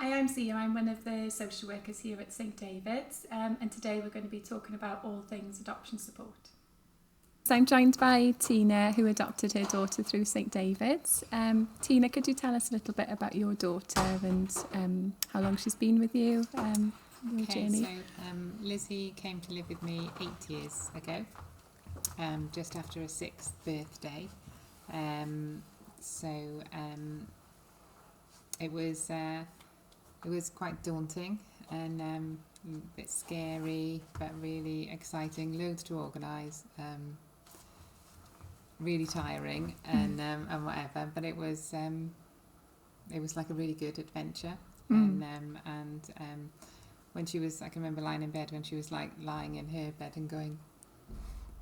Hi, I'm Zia. I'm one of the social workers here at St David's, and today we're going to be talking about all things adoption support. So I'm joined by Tina, who adopted her daughter through St David's. Tina, could you tell us a little bit about your daughter and how long she's been with you, your journey? So Lizzie came to live with me 8 years ago, just after her 6th birthday. It was quite daunting and a bit scary, but really exciting. Loads to organise. Really tiring and whatever, but it was like a really good adventure. And when she was, I can remember lying in bed when she was like lying in her bed and going,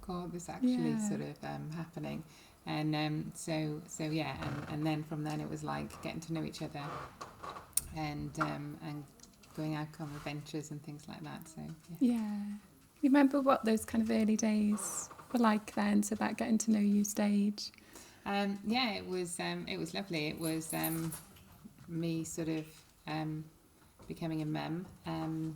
God, this actually sort of happening. And so yeah, and then from then it was like getting to know each other and going out on adventures and things like that. So yeah. You remember what those kind of early days were like then, so that getting to know you stage? It was lovely. It was me sort of becoming a mum and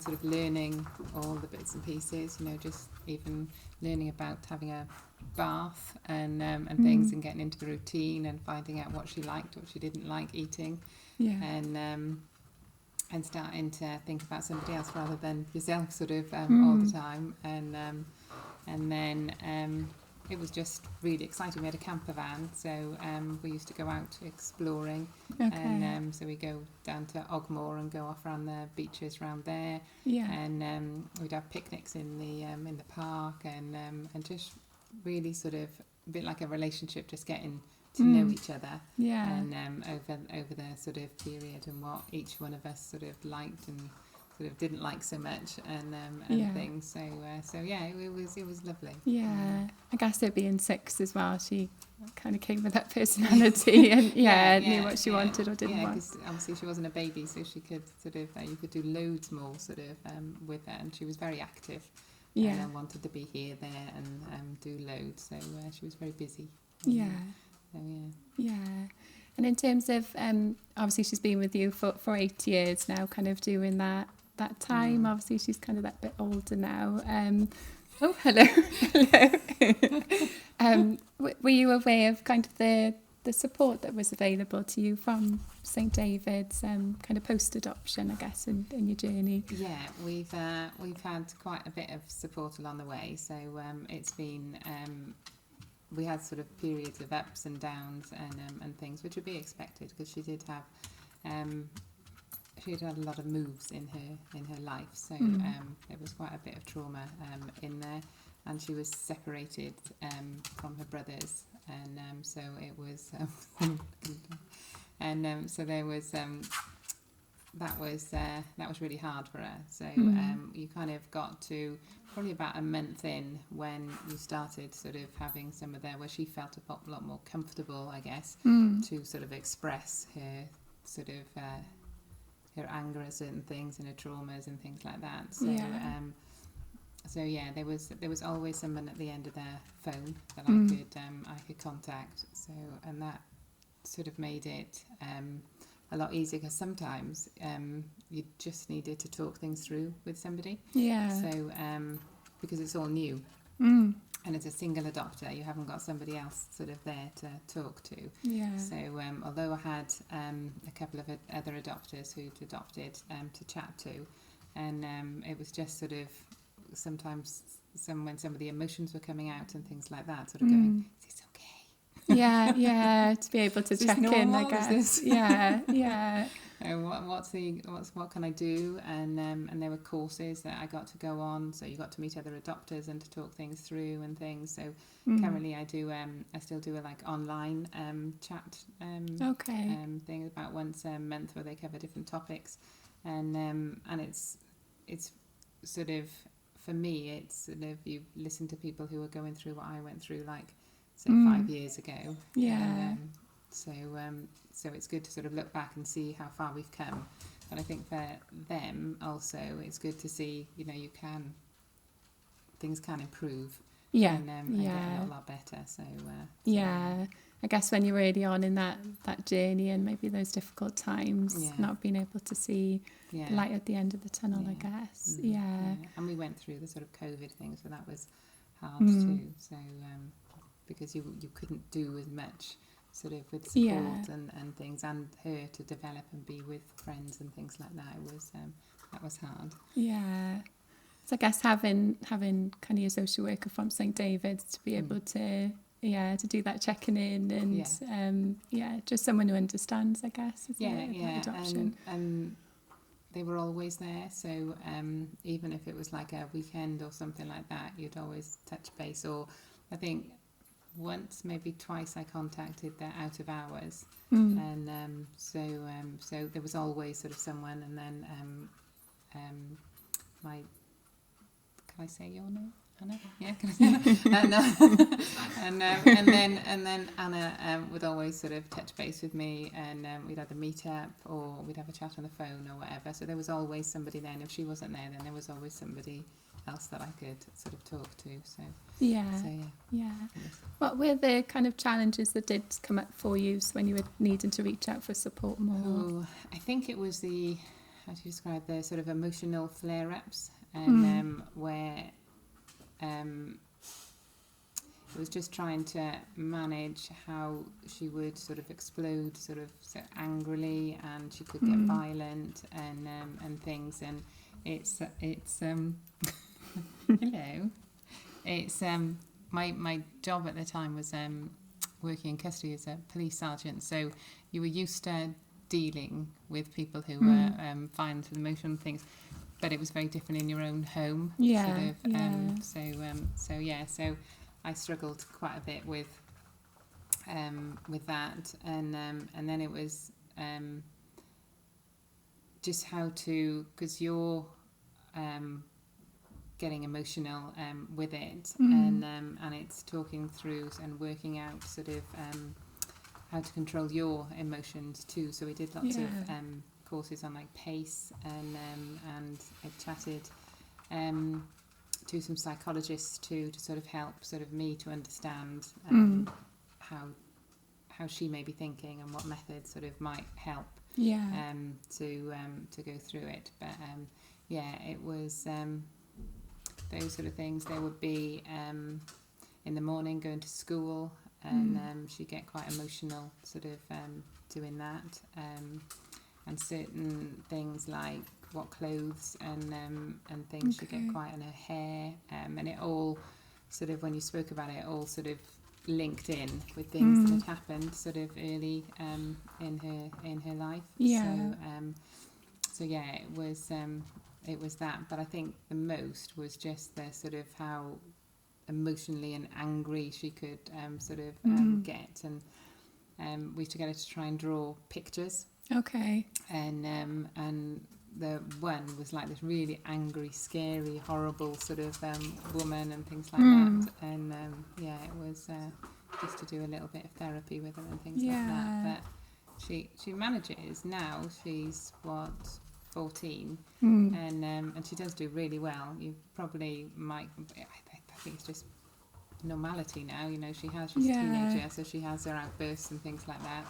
sort of learning all the bits and pieces, just even learning about having a bath and things, and getting into the routine and finding out what she liked, what she didn't like eating, and starting to think about somebody else rather than yourself sort of all the time. And then it was just really exciting. We had a camper van, so we used to go out exploring. And so we go down to Ogmore and go off around the beaches around there. And we'd have picnics in the park, and just really sort of a bit like a relationship, just getting to know each other. And over the sort of period, and what each one of us sort of liked and sort of didn't like so much, and things. So yeah, it was lovely. I guess her being 6 as well, she kind of came with that personality and knew what she wanted or didn't want. Because obviously she wasn't a baby, so she could sort of you could do loads more sort of with her, and she was very active. And wanted to be here, there, and do loads. So she was very busy. And in terms of obviously she's been with you for 8 years now, kind of doing that time. Obviously she's kind of that bit older now. Oh, hello. Were you aware of kind of the support that was available to you from St David's kind of post-adoption, I guess, in your journey? Yeah, we've had quite a bit of support along the way. So it's been we had sort of periods of ups and downs and things, which would be expected, because she did have a lot of moves in her life. So there was quite a bit of trauma in there, and she was separated from her brothers, and so it was so there was that was really hard for her. So you kind of got to probably about a month in when you started sort of having some of where she felt a lot more comfortable, I guess, to sort of express her sort of her anger at certain things and her traumas and things like that. So there was always someone at the end of their phone that I could contact. So, and that sort of made it a lot easier, because sometimes you just needed to talk things through with somebody. So because it's all new. And as a single adopter, you haven't got somebody else sort of there to talk to. So although I had a couple of other adopters who'd adopted to chat to, and it was just sort of sometimes when some of the emotions were coming out and things like that, sort of going, is this okay? To be able to check in, I guess. What can I do? And there were courses that I got to go on, so you got to meet other adopters and to talk things through and things. So currently I still do a like online chat thing about once a month, where they cover different topics, and it's sort of, for me, it's sort of, you listen to people who are going through what I went through, like say 5 years ago. So it's good to sort of look back and see how far we've come. But I think for them also, it's good to see, things can improve. And get a lot better. So I guess when you're early on in that journey and maybe those difficult times, Yeah. not being able to see Yeah. the light at the end of the tunnel, I Yeah. guess. Mm, Yeah. And we went through the sort of COVID thing, so that was hard Mm. too. So because you couldn't do as much sort of with Yeah. support and things, and her to develop and be with friends and things like that. It was that was hard. Yeah. So I guess having kind of your social worker from St David's to be able to to do that checking in and just someone who understands, I guess, isn't it, about adoption. And they were always there. So even if it was like a weekend or something like that, you'd always touch base. Or I think once, maybe twice, I contacted their out of hours, and so there was always sort of someone. And then my, can I say your name, Anna? Yeah, can I say that? And then Anna would always sort of touch base with me, and we'd either meet up or we'd have a chat on the phone or whatever. So there was always somebody there. And if she wasn't there, then there was always somebody else that I could sort of talk to. So Yeah. yes. What were the kind of challenges that did come up for you when you were needing to reach out for support more? Oh, I think it was the, how do you describe, the sort of emotional flare-ups, and where it was just trying to manage how she would sort of explode sort of so angrily, and she could get violent and things. And it's hello, it's my job at the time was working in custody as a police sergeant, so you were used to dealing with people who were violent and emotional things, but it was very different in your own home. So I struggled quite a bit with that, and then it was just how to, because you're getting emotional with it, and it's talking through and working out sort of how to control your emotions too. So we did lots of courses on like PACE, and I chatted to some psychologists too, to sort of help sort of me to understand how she may be thinking and what methods sort of might help to go through it. But it was those sort of things. There would be in the morning going to school, and she'd get quite emotional sort of doing that, and certain things like what clothes and things she'd get quite on her hair, and it all sort of, when you spoke about it, it all sort of linked in with things that had happened sort of early in her life. So it was that. But I think the most was just the sort of how emotionally and angry she could get, and we used to get her to try and draw pictures. Okay. And the one was like this really angry, scary, horrible sort of woman and things like that. And it was just to do a little bit of therapy with her and things like that. But she manages now. She's 14, and she does do really well. You probably might. I think it's just normality now. You know, she's a teenager, so she has her outbursts and things like that.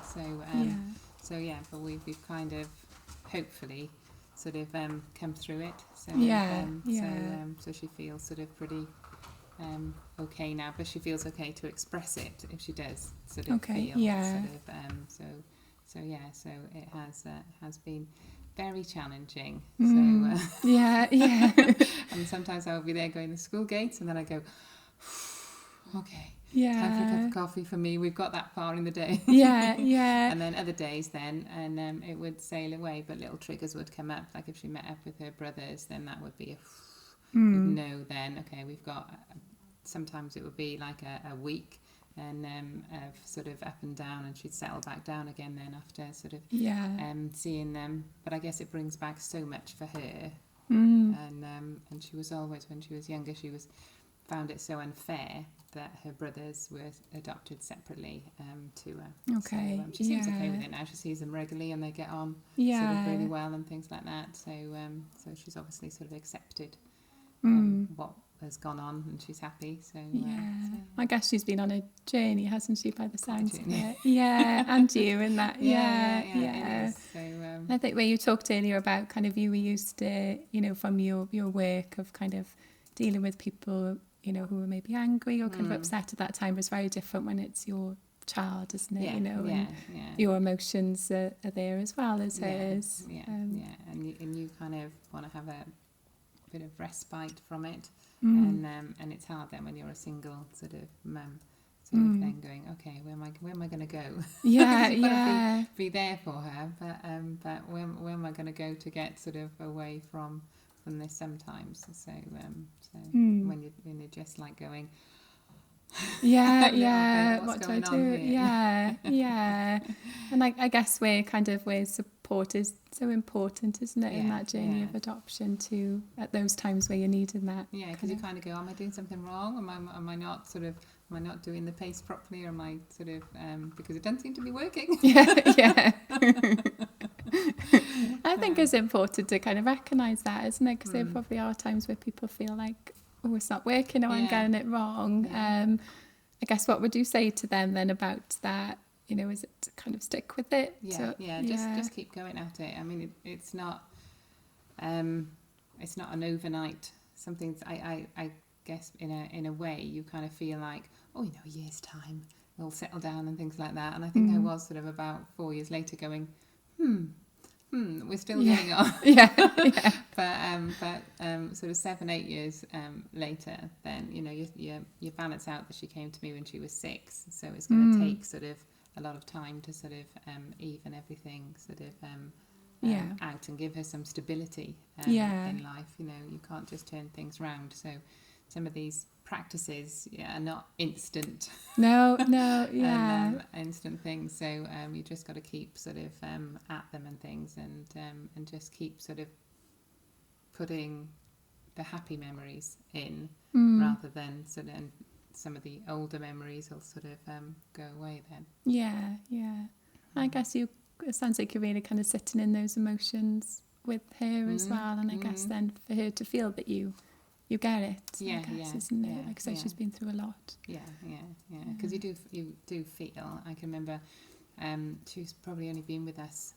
But we've kind of hopefully sort of come through it. So she feels sort of pretty okay now, but she feels okay to express it if she does sort of feel sort of so it has been very challenging. And sometimes I'll be there going to the school gates, and then I go, okay, time for a cup of coffee for me. We've got that far in the day. And then other days and it would sail away, but little triggers would come up. Like if she met up with her brothers, then that would be then okay, we've got. Sometimes it would be like a week, and of sort of up and down, and she'd settle back down again then after sort of seeing them. But I guess it brings back so much for her. And she was always, when she was younger, found it so unfair that her brothers were adopted separately to her. Okay. So she seems okay with it now. She sees them regularly and they get on sort of really well and things like that. So she's obviously sort of accepted has gone on and she's happy. So I guess she's been on a journey, hasn't she, by the sounds of journey. it? Yeah, and you and that. yeah. It is. So I think where you talked earlier about kind of you were used to, from your work of kind of dealing with people, who were maybe angry or kind of upset at that time was very different when it's your child, isn't it? And your emotions are there as well as hers. And you kind of want to have a bit of respite from it, and it's hard then when you're a single sort of mum. So then going, okay, where am I going to go? Yeah, be there for her, but where am I going to go to get sort of away from this sometimes? So when you're just like going, what do I do? Here? And I guess where support is so important, isn't it, in that journey of adoption too, at those times where you're needing that. Yeah, because you kind of go, am I doing something wrong? Am I not doing the pace properly? Or am I sort of because it doesn't seem to be working? Yeah. I think it's important to kind of recognise that, isn't it? Because there probably are times where people feel like, oh, it's not working, or I'm getting it wrong. I guess what would you say to them then about that? Is it to kind of stick with it? Just keep going at it. I mean, it's not an overnight something. I guess in a way you kind of feel like, oh, a year's time we'll settle down and things like that. And I think I was sort of about 4 years later going, we're still getting on. But sort of 7-8 years later, then you balance out that she came to me when she was 6, so it's going to take sort of a lot of time to sort of even everything sort of out and give her some stability in life. You can't just turn things round. So some of these practices are not instant. No, instant things. So you just got to keep sort of at them and things, and just keep sort of putting the happy memories in rather than sort of some of the older memories will sort of go away then. Yeah. I guess it sounds like you're really kind of sitting in those emotions with her as well, and I guess then for her to feel that you get it, I guess, isn't it? Like I say, she's been through a lot. Because you do feel. I can remember she's probably only been with us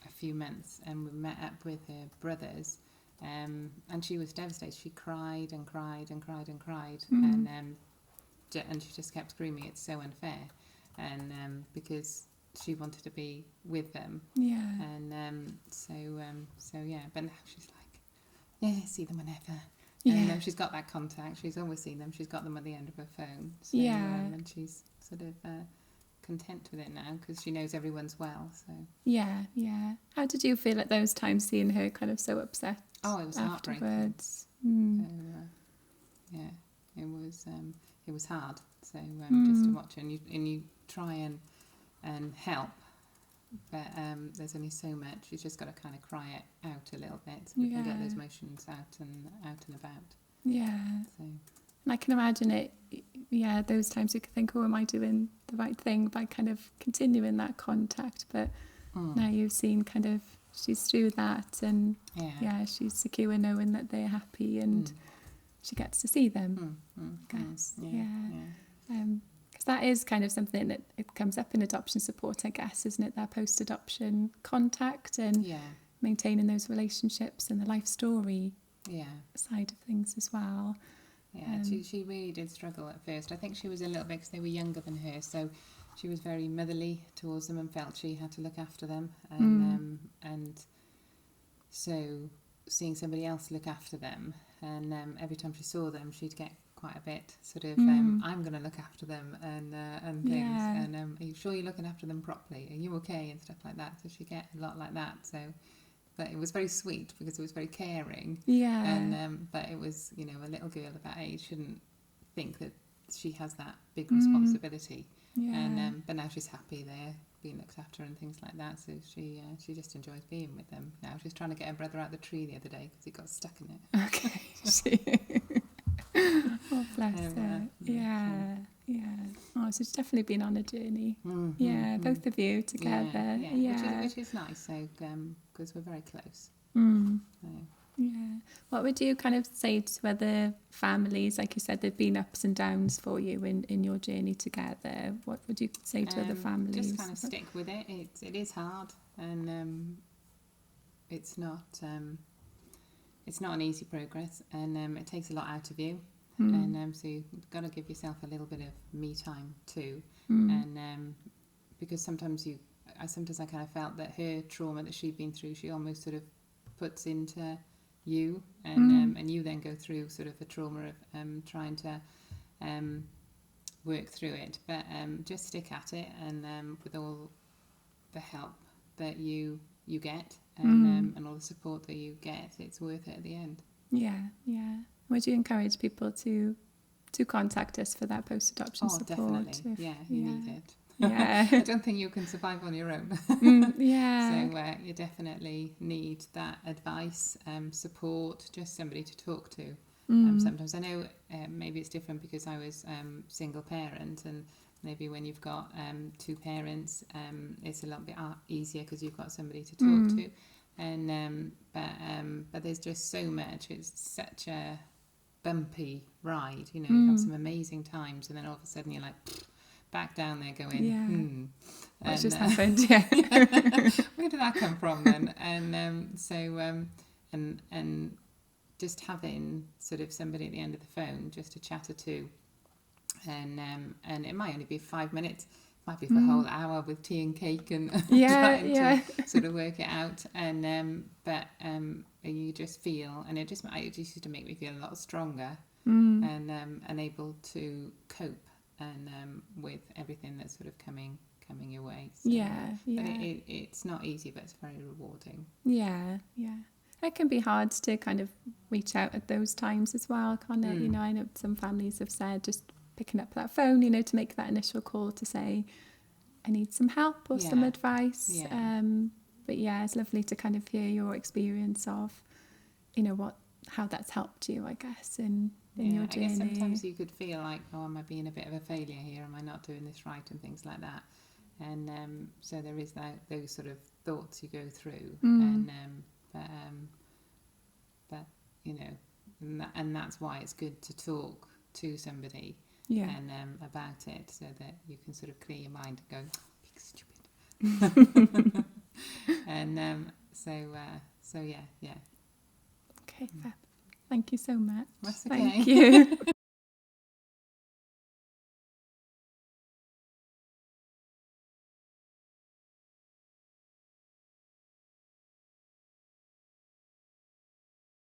a few months, and we met up with her brothers, and she was devastated. She cried and cried and cried and cried, and she just kept screaming, "It's so unfair," and because she wanted to be with them, and so but now she's like, see them whenever. And she's got that contact. She's always seen them. She's got them at the end of her phone. So, and she's sort of content with it now because she knows everyone's well. So How did you feel at those times, seeing her kind of so upset? Oh, it was heartbreaking. So, it was hard. So just to watch, and you try and help. But there's only so much. You've just got to kind of cry it out a little bit so you can get those emotions out and about. So. And I can imagine it. Those times you could think, oh, am I doing the right thing by kind of continuing that contact? But now you've seen kind of she's through that, and she's secure knowing that they're happy, and she gets to see them. I guess. Because that is kind of something that it comes up in adoption support, I guess, isn't it? That post-adoption contact and maintaining those relationships and the life story side of things as well. She really did struggle at first. I think she was a little bit because they were younger than her, so she was very motherly towards them and felt she had to look after them, and so seeing somebody else look after them, and every time she saw them she'd get quite a bit sort of I'm going to look after them and things, and are you sure you're looking after them properly, are you okay, and stuff like that. So she get a lot like that. So but it was very sweet because it was very caring, and but it was a little girl of that age shouldn't think that she has that big responsibility, and but now she's happy there being looked after and things like that, so she just enjoys being with them now. She's trying to get her brother out of the tree the other day because he got stuck in it. Okay. Oh, bless her. Oh, so she's definitely been on a journey. Both of you together. Which is nice. So because we're very close. Yeah. What would you kind of say to other families? Like you said, there've been ups and downs for you in your journey together. What would you say to other families? Just kind of stick with it. It is hard, and it's not an easy progress, and it takes a lot out of you. And so you've got to give yourself a little bit of me time too. And because sometimes I kind of felt that her trauma that she'd been through, she almost sort of puts into you, and you then go through sort of a trauma of trying to work through it. But just stick at it, and with all the help that you get, and all the support that you get, it's worth it at the end. Yeah. Would you encourage people to contact us for that post-adoption support? Definitely. You need it. Yeah. I don't think you can survive on your own. Yeah. So you definitely need that advice, support, just somebody to talk to. Sometimes I know maybe it's different because I was single parent, and maybe when you've got two parents, it's a little bit easier because you've got somebody to talk to. And but there's just so much. It's such a bumpy ride, you have some amazing times, and then all of a sudden you're like back down there going, what just happened? Yeah. Where did that come from then? And and just having sort of somebody at the end of the phone just to chatter to, and it might only be 5 minutes, it might be for a whole hour with tea and cake and trying to sort of work it out, and but you just feel, and it just used to make me feel a lot stronger, and able to cope, and with everything that's sort of coming your way. So, but it's not easy, but it's very rewarding. Yeah. It can be hard to kind of reach out at those times as well, can't it? I know some families have said just picking up that phone, to make that initial call to say, I need some help or some advice. But it's lovely to kind of hear your experience of, how that's helped you, I guess, in your journey. I guess sometimes you could feel like, am I being a bit of a failure here? Am I not doing this right? And things like that. And so there is those sort of thoughts you go through. But and that's why it's good to talk to somebody and about it, so that you can sort of clear your mind and go, being stupid. And so yeah. Okay, fab. Thank you so much. That's okay. Thank you.